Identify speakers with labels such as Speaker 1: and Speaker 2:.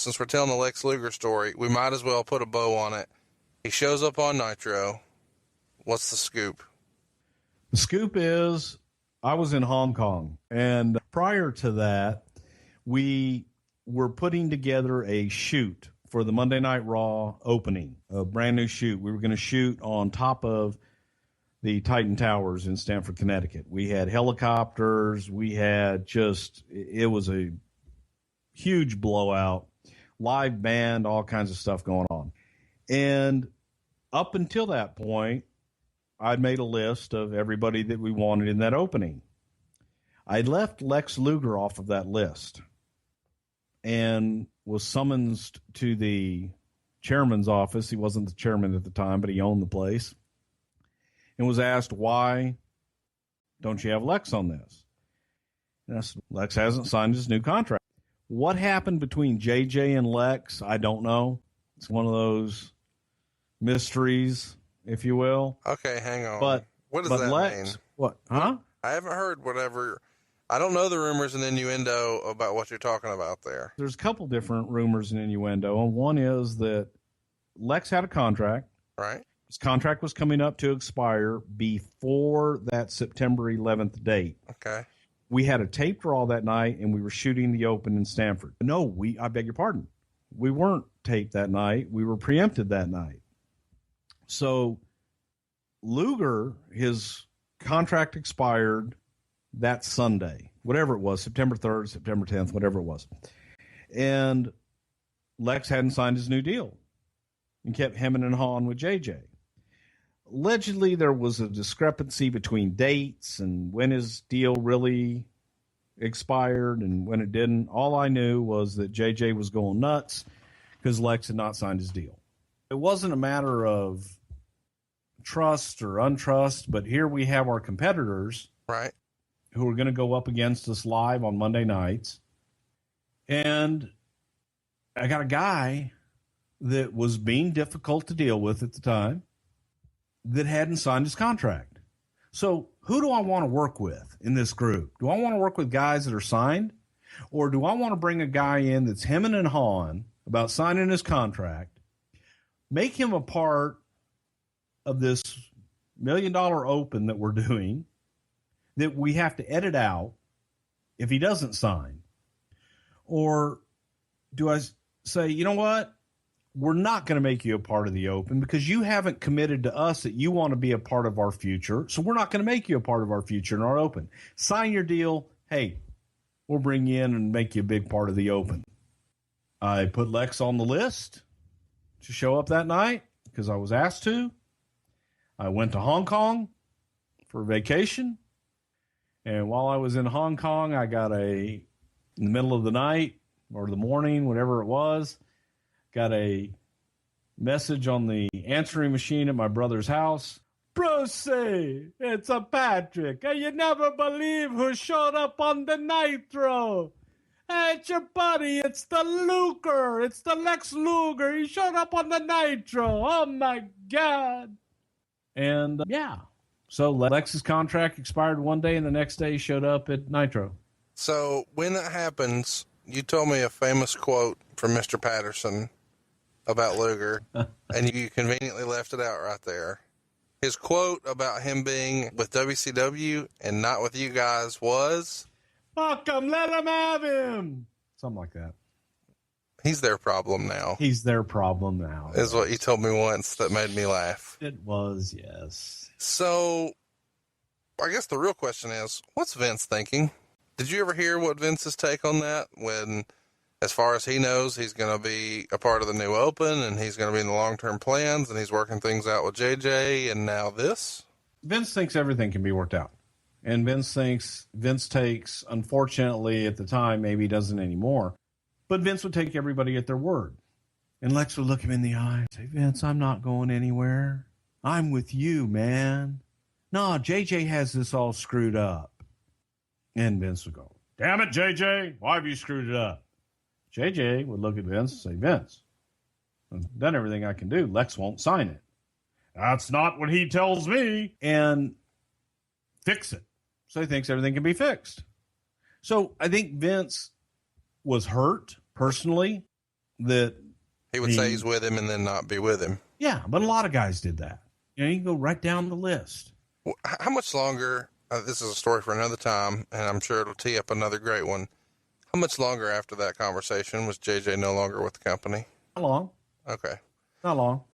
Speaker 1: Since we're telling the Lex Luger story, we might as well put a bow on it. He shows up on Nitro. What's the scoop?
Speaker 2: The scoop is I was in Hong Kong, and prior to that, we were putting together a shoot for the Monday Night Raw opening, a brand new shoot. We were going to shoot on top of the Titan Towers in Stamford, Connecticut. We had helicopters. We had it was a huge blowout, live band, all kinds of stuff going on. And up until that point, I'd made a list of everybody that we wanted in that opening. I left Lex Luger off of that list and was summoned to the chairman's office. He wasn't the chairman at the time, but he owned the place, and was asked, why don't you have Lex on this? And I said, Lex hasn't signed his new contract. What happened between JJ and Lex, I don't know. It's one of those mysteries, if you will.
Speaker 1: Okay, hang on.
Speaker 2: But
Speaker 1: what does that
Speaker 2: Lex,
Speaker 1: mean?
Speaker 2: What? Huh?
Speaker 1: I haven't heard whatever. I don't know the rumors and innuendo about what you're talking about there.
Speaker 2: There's a couple different rumors and innuendo. And one is that Lex had a contract.
Speaker 1: Right.
Speaker 2: His contract was coming up to expire before that September 11th date.
Speaker 1: Okay.
Speaker 2: We had a tape draw that night, and we were shooting the Open in Stamford. No, I beg your pardon. We weren't taped that night. We were preempted that night. So Luger, his contract expired that Sunday, whatever it was, September 3rd, September 10th, whatever it was. And Lex hadn't signed his new deal and kept hemming and hawing with JJ. Allegedly, there was a discrepancy between dates and when his deal really expired and when it didn't. All I knew was that JJ was going nuts because Lex had not signed his deal. It wasn't a matter of trust or untrust, but here we have our competitors,
Speaker 1: right,
Speaker 2: who are going to go up against us live on Monday nights. And I got a guy that was being difficult to deal with at the time that hadn't signed his contract. So who do I want to work with in this group? Do I want to work with guys that are signed? Or do I want to bring a guy in that's hemming and hawing about signing his contract, make him a part of this $1 million open that we're doing that we have to edit out if he doesn't sign? Or do I say, you know what? We're not going to make you a part of the Open because you haven't committed to us that you want to be a part of our future. So we're not going to make you a part of our future in our Open. Sign your deal. Hey, we'll bring you in and make you a big part of the Open. I put Lex on the list to show up that night because I was asked to. I went to Hong Kong for vacation. And while I was in Hong Kong, I got in the middle of the night or the morning, whatever it was, got a message on the answering machine at my brother's house. Bruce, it's a Patrick. You never believe who showed up on the Nitro. Hey, it's your buddy. It's the Luger. It's the Lex Luger. He showed up on the Nitro. Oh, my God. And, so Lex's contract expired one day, and the next day he showed up at Nitro.
Speaker 1: So when that happens, you told me a famous quote from Mr. Patterson about Luger, and you conveniently left it out right there. His quote about him being with WCW and not with you guys was,
Speaker 2: "Fuck him, let him have him." Something like that.
Speaker 1: He's their problem now.
Speaker 2: He's their problem now.
Speaker 1: Is what you told me once that made me laugh.
Speaker 2: It was, yes.
Speaker 1: So, I guess the real question is, what's Vince thinking? Did you ever hear what Vince's take on that? When, as far as he knows, he's going to be a part of the new Open, and he's going to be in the long-term plans, and he's working things out with JJ, and now this?
Speaker 2: Vince thinks everything can be worked out. And Vince takes, unfortunately, at the time, maybe he doesn't anymore, but Vince would take everybody at their word. And Lex would look him in the eye and say, "Vince, I'm not going anywhere. I'm with you, man. No, JJ has this all screwed up." And Vince would go, "Damn it, JJ, why have you screwed it up?" JJ would look at Vince and say, "Vince, I've done everything I can do. Lex won't sign it." "That's not what he tells me." And fix it. So he thinks everything can be fixed. So I think Vince was hurt personally that
Speaker 1: he would say he's with him and then not be with him.
Speaker 2: Yeah, but a lot of guys did that. You know, you can go right down the list.
Speaker 1: Well, how much longer? This is a story for another time, and I'm sure it'll tee up another great one. How much longer after that conversation was JJ no longer with the company?
Speaker 2: Not long.
Speaker 1: Okay.
Speaker 2: Not long.